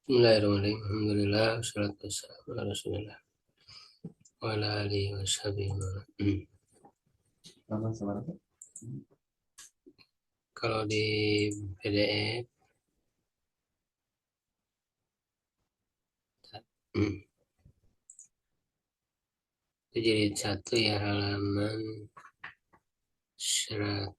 Bismillahirrahmanirrahim. Alhamdulillah, wassalatu wassalamu ala Rasulillah wa ala alihi wa sahbihi wa man. Kalau di PDF hmm, itu jilid 1 ya, halaman 149.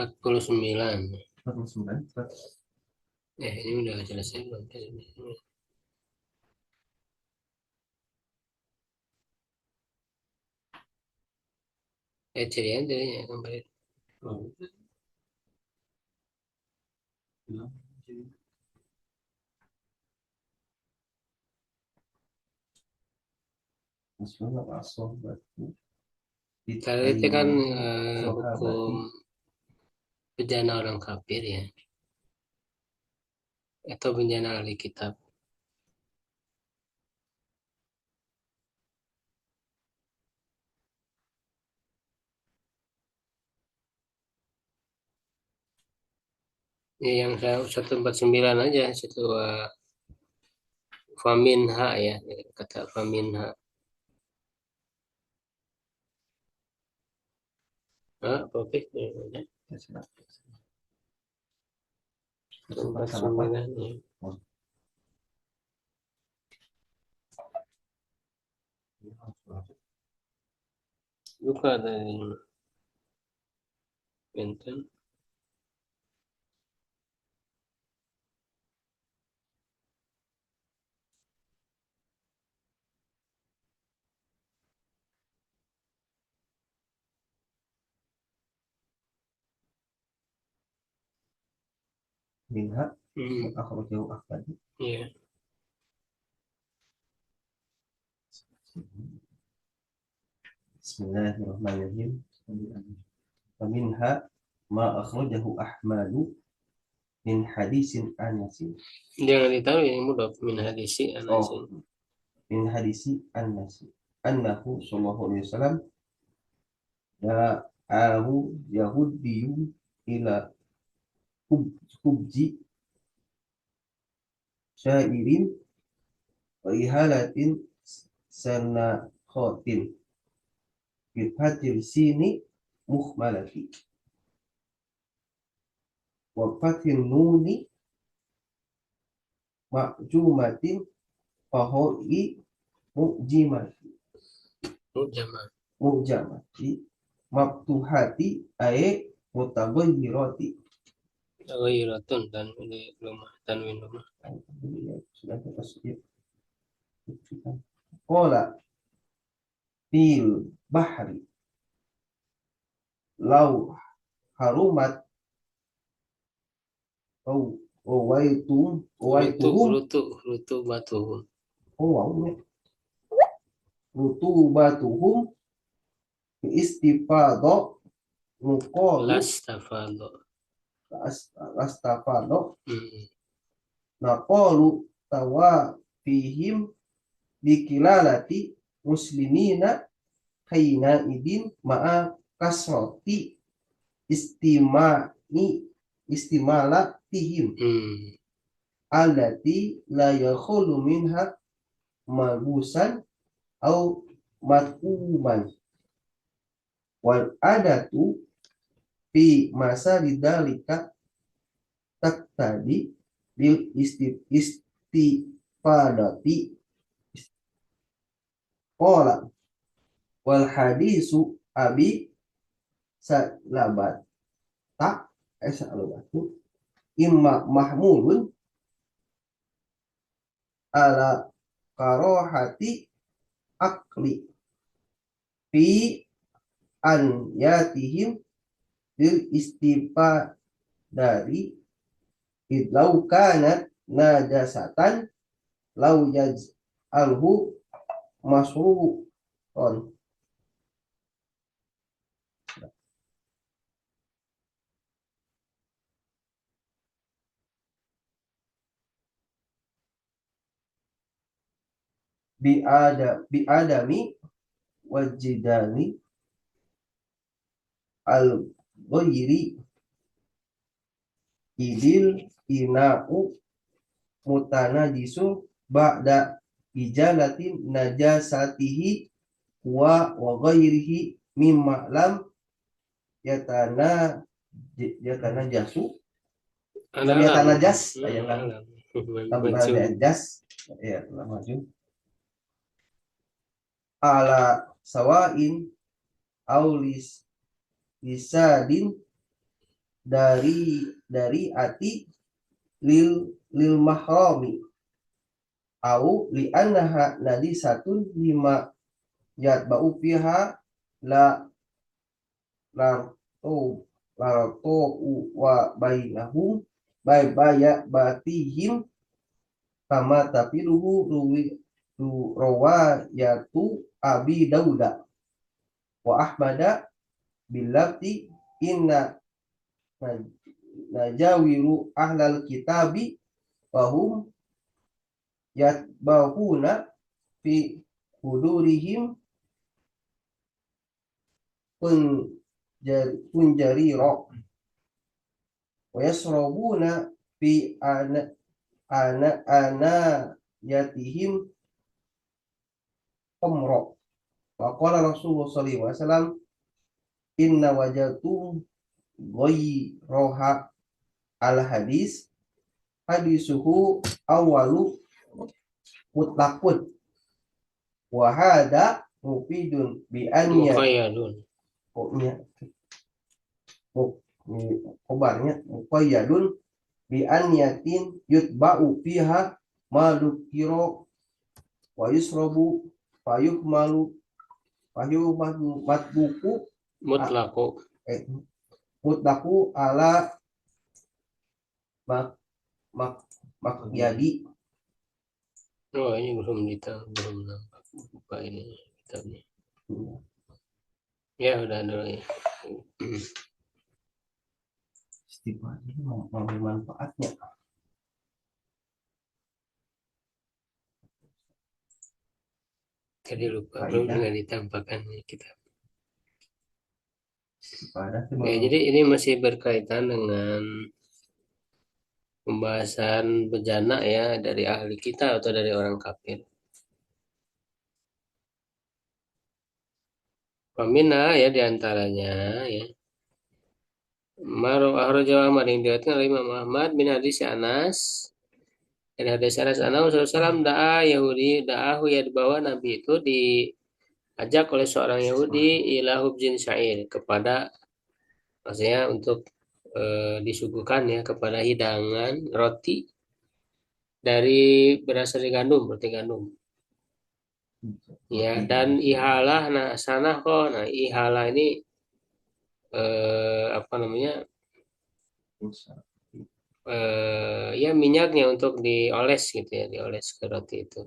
49. Ini udah selesai belum? Cerian tadi ya kembali. Tadi itu kan hukum bencana orang kafir ya, atau bencana ahli kitab. Ya, yang 149 aja situ, faminha ya, kata faminha. Topik ya. 149 ya. Buka dari Benten. Minha akhrajahu Ahmad. Iya. Bismillahirrahmanirrahim. Minha ma akhrajahu Ahmad min hadisin Anas. Jangan ditaruh yang mudah min hadisi Anas. Min hadisi Anas. Annahu sallallahu alaihi wasallam da'ahu yahudiyun ila kubji syairin wa ihalatin sanakhatin bifatil sini muhmalati wa fatin nuni ma'jumatin fahoi mujamati maftuhati ae mutaghayyirati. Taghayyiratun dan ini lumah tanwin lumah. Sudah kita sebut. Qala fil bahri law harumat Rutu batuhum. Rutubatuhum istifado nuqalu lastafado naqalu tawafihim bikilalati muslimina kaina idin ma'a kasroti istimalatihim allati la yakhulu minha magusan au mat'uman wal adatu fi masa lidalika taktadi bil istifadati. Qala wal hadisu abi salabat tak salabatu imma mahmulun ala karohati akli fi an yatihim bil istifadari idlau kanat najasatan lau yaj'alhu masruqan. Biadami wajidani al ghairi idil ina'u mutanajisu ba'da ijalatin najasatihi wa ghairihi mimma lam yatana jasu yatana jas ayat tambah jas ya maju ala sawain aulis lisadin dari ati lil mahrami au li annaha najisatun lima yatba'u fiha la larto wa bainahum baya batihim kama tafiluhu rawayatu abi dauda wa ahmada billafti inna najawiru ahlal kitabi wahum yatbahuna fi hudurihim punjariro wa yasrabuna fi ana yatihim qamra wa qala Rasulullah sallallahu alaihi wasallam inna wajatu ghayroha al hadisuhu awalu mutlaqun wa hada mufidun bi muqayyadun khobarnya muqayyadun bi anyatin yutba'u fiha ma dukiro wa yusrabu fayuhmalu matbuku mutlaku ala makyadi. Oh, ini belum nampak buka ini kitabnya. Ya udah dulu ya. Istighfar ini mau manfaatnya. Tadi lupa belum dengan ditampakkan kitab. Ya, jadi ini masih berkaitan dengan pembahasan bejana ya dari ahli kita atau dari orang kafir. Pamina ya diantaranya ya. Maro ahrojawa Ahmad yang diriwayatkan oleh Imam Ahmad bin hadis Anas. Dari hadis Anas Rasulullah da'ahu ya dibawa Nabi itu diajak oleh seorang Yahudi ila hubzin syair kepada maksudnya untuk disuguhkan ya kepada hidangan roti dari berasal dari gandum, roti gandum. Ya, dan ihalah nah ihalah ini apa namanya? Ya minyaknya untuk dioles gitu ya, dioles ke roti itu.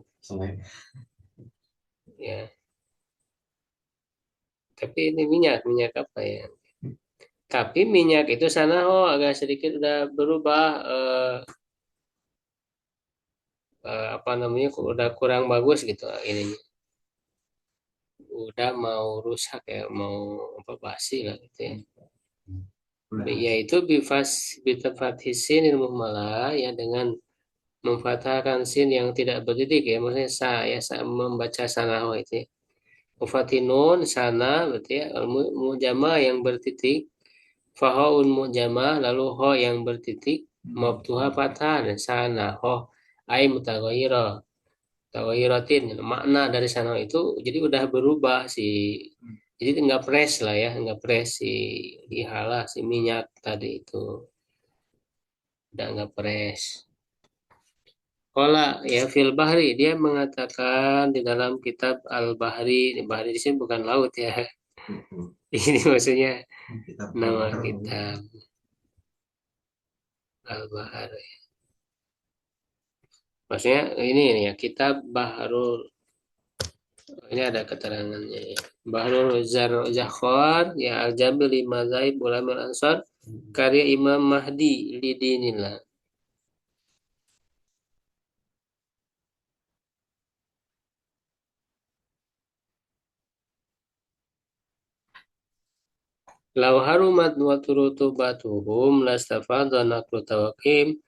Ya. Tapi ini minyak apa ya? Tapi minyak itu sana agak sedikit udah berubah apa namanya udah kurang bagus gitu ininya. Udah mau rusak ya, mau apa basi lah gitu ya. Yaitu bifathhisin muhmalah ya dengan memfathahkan sin yang tidak bertitik ya, maksudnya saya membaca sanaho itu ya. Mufatinun sana berarti ya mujama yang bertitik, fahaun mujama lalu ho yang bertitik, mabtuha fathah dan sana ho ai mutaghayyira tawairatin makna dari sana itu jadi udah berubah sih, jadi nggak fresh lah ya, nggak fresh si ihala si minyak tadi itu udah nggak fresh. Kola ya fil bahri dia mengatakan di dalam kitab al bahri, bahri di sini bukan laut ya. Ini maksudnya nama kitab al bahri. Maksudnya ini ya kitab Bahrul, ini ada keterangannya ya. Bahrul Zakhar ya Al-Jabili Mazaib Ulama Al-Ansar karya Imam Mahdi Lidinillah. Lau harumat wa turutubatuhum lastafadha naqlu tawakim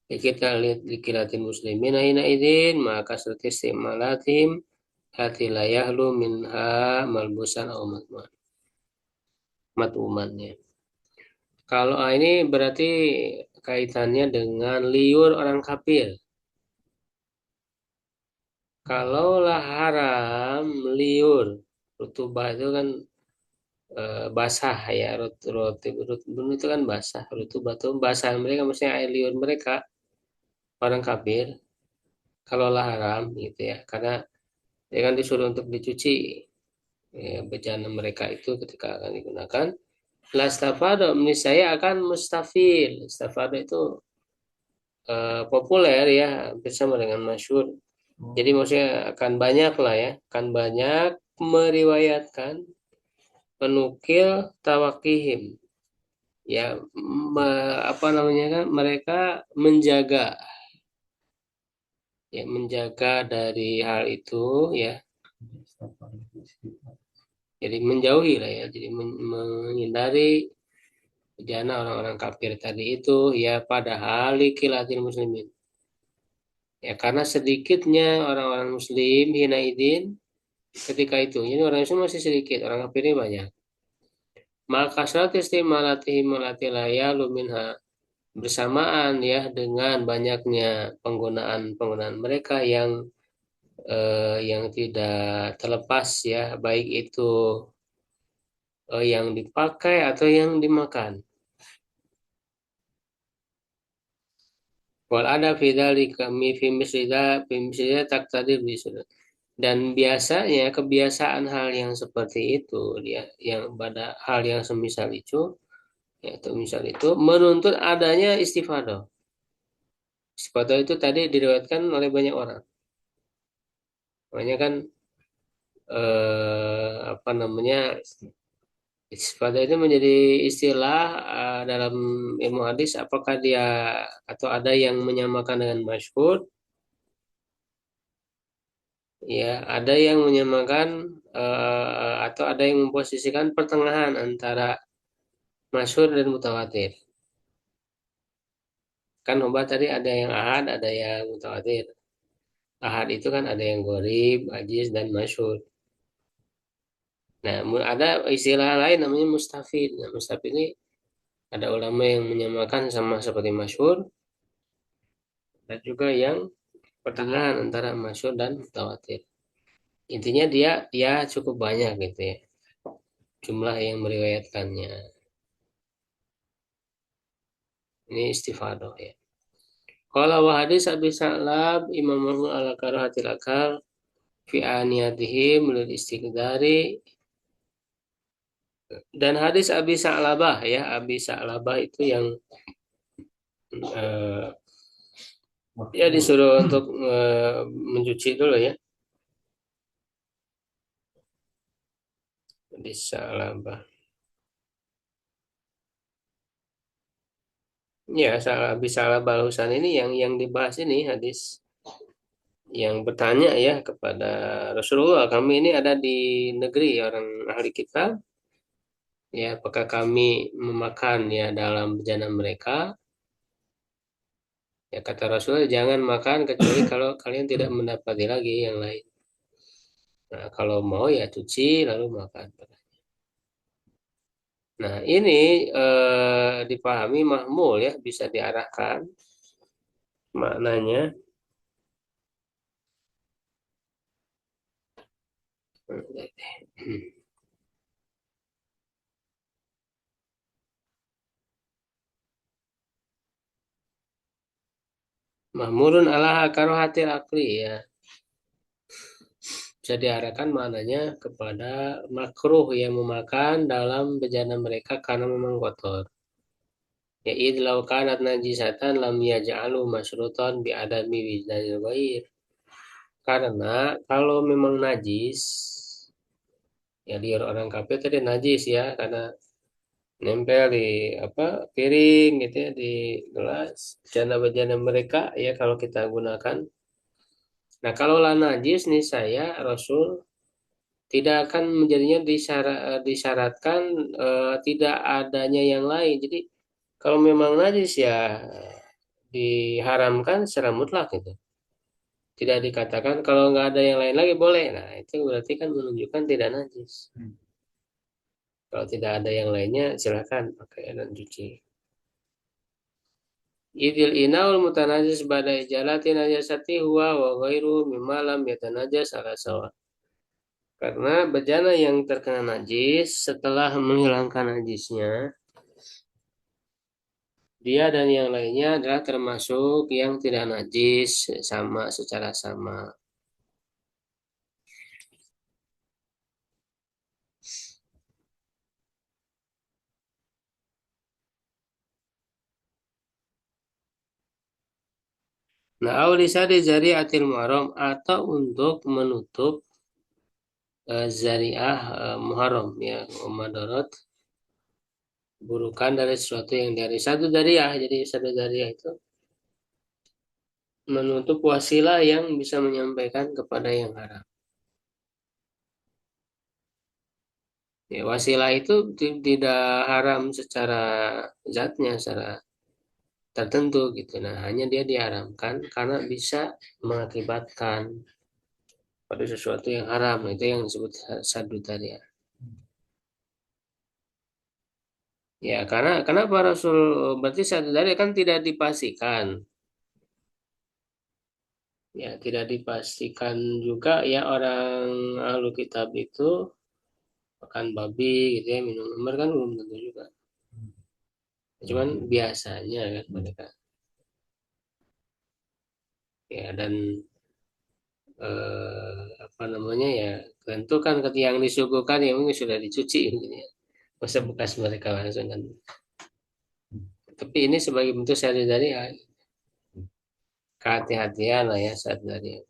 kita lihat dikiratin muslimin aina idin maka serti istimalatim hati layahlu minha malbusan au matumannya. Kalau ini berarti kaitannya dengan liur orang kafir. Kalaulah haram liur, rutubah itu kan basah ya, roti rutubah itu kan basah, rutubah itu basah mereka, maksudnya air liur mereka orang kafir. Kalaulah haram gitu ya, karena dia kan disuruh untuk dicuci ya, bejana mereka itu ketika akan digunakan. Lastafado, saya akan mustafil. Lastafado itu populer ya, bersama dengan masyhur. Jadi maksudnya akan banyak lah ya, akan banyak meriwayatkan penukil tawakihim ya, apa namanya kan mereka menjaga ya, menjaga dari hal itu ya, jadi menjauhi lah ya, jadi menghindari bejana orang-orang kafir tadi itu ya, padahal kilatil muslimin ya, karena sedikitnya orang-orang muslim hina idin ketika itu, jadi orang Islam masih sedikit, orang kafirnya banyak. Maka surat istimalatihim latih luminha bersamaan ya dengan banyaknya penggunaan mereka yang tidak terlepas ya, baik itu yang dipakai atau yang dimakan. Wal ada fidali kami fimisida tak tadi bisa. Dan biasanya kebiasaan hal yang seperti itu dia, yang pada hal yang semisal itu, yaitu misal itu menuntut adanya istifadah. Istifadah itu tadi diriwayatkan oleh banyak orang. Makanya kan apa namanya, istifadah itu menjadi istilah dalam ilmu hadis. Apakah dia atau ada yang menyamakan dengan masyhur? Ya, ada yang menyamakan atau ada yang memposisikan pertengahan antara masyhur dan mutawatir. Kan obat tadi ada yang ahad, ada yang mutawatir. Ahad itu kan ada yang gharib, ajiz, dan masyhur. Nah, ada istilah lain namanya mustafid. Nah, mustafid ini ada ulama yang menyamakan sama seperti masyhur, dan juga yang pertengahan antara masyhur dan mutawatir. Intinya dia ya cukup banyak gitu ya, jumlah yang meriwayatkannya. Ini istifadah ya. Kalau hadis Abi Sa'lab Imam Mahmud ala karahatil akal fi aniyatihim lil istiqdari, dan hadis Abi Sa'labah ya, Abi Sa'labah itu yang eh, ya disuruh untuk mencuci dulu ya, Abi Sa'labah. Ya, Abi Sa'labah Al-Husain ini yang dibahas ini hadis yang bertanya ya kepada Rasulullah, kami ini ada di negeri orang ahli kitab ya, apakah kami memakan ya dalam bejana mereka? Ya kata Rasulullah, jangan makan kecuali kalau kalian tidak mendapati lagi yang lain. Nah, kalau mau ya cuci lalu makan. Nah, ini dipahami mahmul ya, bisa diarahkan maknanya. Mahmurun ala karohatil akli ya. Bisa diarahkan maknanya kepada makruh yang memakan dalam bejana mereka karena memang kotor. Ya idlau kanat najisatan lam yaj'alu masyrutan bi adami wijdanil ghair. Karena kalau memang najis, ya liur orang kafir tadi najis ya, karena nempel di apa, piring gitu ya, di gelas bejana-bejana mereka ya kalau kita gunakan. Nah, kalau lah najis nih saya Rasul tidak akan menjadinya disyaratkan tidak adanya yang lain. Jadi kalau memang najis ya diharamkan secara mutlak itu. Tidak dikatakan kalau nggak ada yang lain lagi boleh. Nah itu berarti kan menunjukkan tidak najis. Kalau tidak ada yang lainnya silakan pakai dan cuci. Idil inaul mutanajis pada ijalati najasati huwa wa ghairu mimma lam yatanajas ala sawa. Karena bejana yang terkena najis setelah menghilangkan najisnya, dia dan yang lainnya adalah termasuk yang tidak najis sama secara sama. Nah, aulisa di zari'atil muharram atau untuk menutup zari'ah muharram ya, madarat burukan dari sesuatu yang dari satu dariah. Jadi satu dariah itu menutup wasilah yang bisa menyampaikan kepada yang haram. Ya, wasilah itu tidak haram secara zatnya, secara tertentu gitu. Nah, hanya dia diharamkan karena bisa mengakibatkan pada sesuatu yang haram. Nah, itu yang disebut sadu tadi ya. Ya, karena kenapa Rasul berarti sadu tadi kan tidak dipastikan. Ya, tidak dipastikan juga ya orang ahlu kitab itu makan babi gitu ya, minum khamr kan belum tentu juga. Cuman biasanya kan mereka ya dan apa namanya ya tentu kan ketika yang disuguhkan ya mungkin sudah dicuci gitu ya masa bekas mereka langsung kan tapi ini sebagai bentuk sadar dari ya, kehati-hatian lah ya saat dari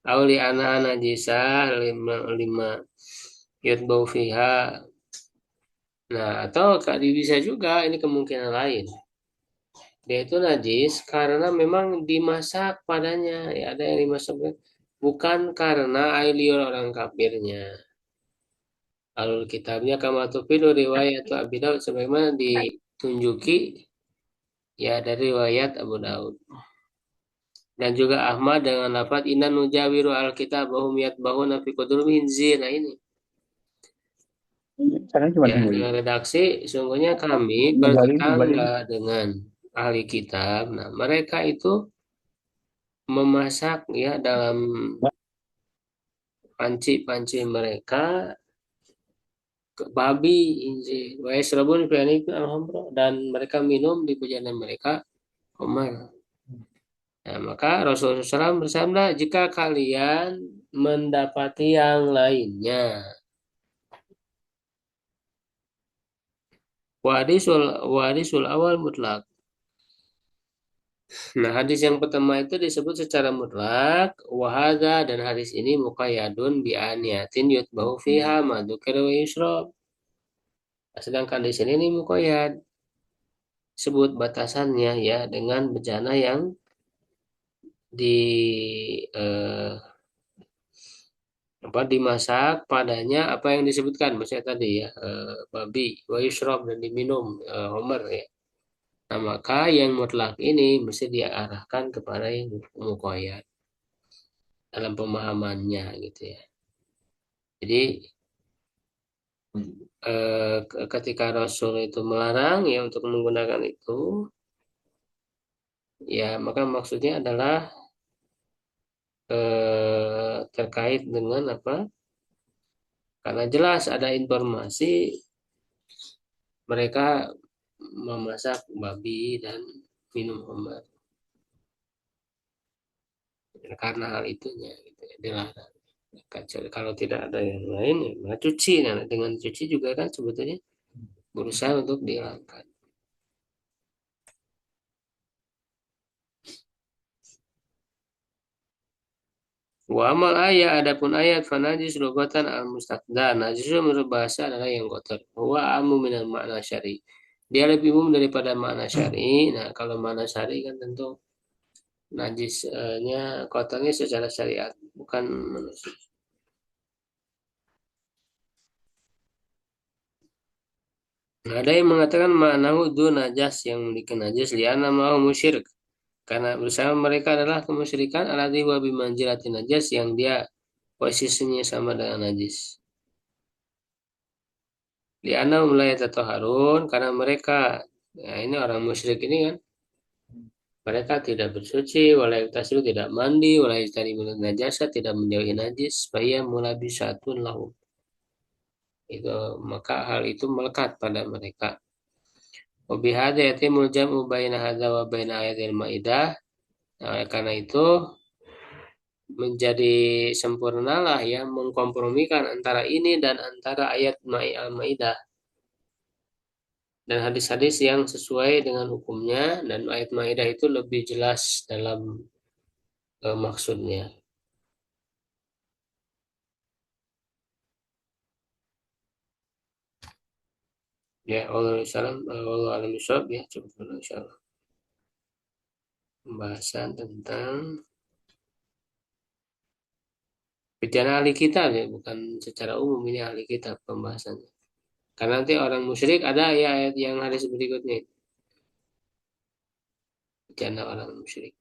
auli anak-anak jisah lima yutbau fiha. Nah atau bisa juga ini kemungkinan lain dia itu najis karena memang dimasak padanya ya ada yang dimasak bukan karena air liur orang kafirnya. Alul kitabnya kama tufidu riwayat Abi Daud sebagaimana ditunjuki ya dari riwayat Abu Daud dan juga Ahmad dengan lafaz inna nujawiru alkitab bahum yatbahuna fi qudurihim zina ini Sekarang cuma ya sembunyi. dengan redaksi sungguhnya kami Kembali. bertetangga dengan ahli kitab. Nah mereka itu memasak ya dalam panci-panci mereka babi injil wa yasrabun fi anihim al-khamra dan mereka minum di bejana mereka khamar. Nah, maka Rasulullah SAW bersabda, jika kalian mendapati yang lainnya, wadisul awal mutlak. Nah, hadis yang pertama itu disebut secara mutlak, wahada dan hadis ini muqayyadun bi aniyatin yutbau fiha madukir wa yusrob. Sedangkan di sini ini muqayyad, sebut batasannya ya dengan bejana yang di eh, apa dimasak padanya apa yang disebutkan maksudnya tadi ya babi wa yushrab dan diminum homer ya. Nah, maka yang mutlak ini mesti diarahkan kepada yang muqayyad dalam pemahamannya gitu ya. Jadi ketika Rasul itu melarang ya untuk menggunakan itu ya maka maksudnya adalah terkait dengan apa? Karena jelas ada informasi mereka memasak babi dan minum obat karena hal itunya gitu ya, dilarang. Kalau tidak ada yang lain ya nah, cuci nah dengan cuci juga kan sebetulnya berusaha untuk dihilangkan. Wa amal ayat adapun ayat fanajis lugatan al mustaqdar najis menurut bahasa adalah yang kotor wa amu minal makna syari dia lebih umum daripada makna syari. Nah kalau makna syari kan tentu najisnya kotornya secara syariat bukan manusia. Ada yang mengatakan ma'nahu du najas yang memiliki najis liana mau musyrik karena bersama mereka adalah kemusyrikan alladzi wa bimanzilati najas yang dia posisinya sama dengan najis. Liana mulai harun karena mereka, nah ini orang musyrik ini kan, mereka tidak bersuci, walai tasilu tidak mandi, walai tadi minum najasa tidak menjauhi najis, supaya mulai bisatun lahum. Itu maka hal itu melekat pada mereka. Wabihada yatimul jam'u baina hadza wa baina ayatil maidah. Nah, oleh karena itu menjadi sempurnalah ya mengkompromikan antara ini dan antara ayat Al-Maidah dan hadis-hadis yang sesuai dengan hukumnya dan ayat Maidah itu lebih jelas dalam maksudnya. Ya Allah salam Allah alam ya cukup dulu insyaallah pembahasan tentang bicara ahli kitab ya bukan secara umum ini ahli kitab pembahasannya. Karena nanti orang musyrik ada ya ayat yang hadis berikutnya. Bicara orang musyrik.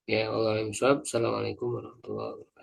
Ya Allah alam Assalamualaikum warahmatullahi wabarakatuh.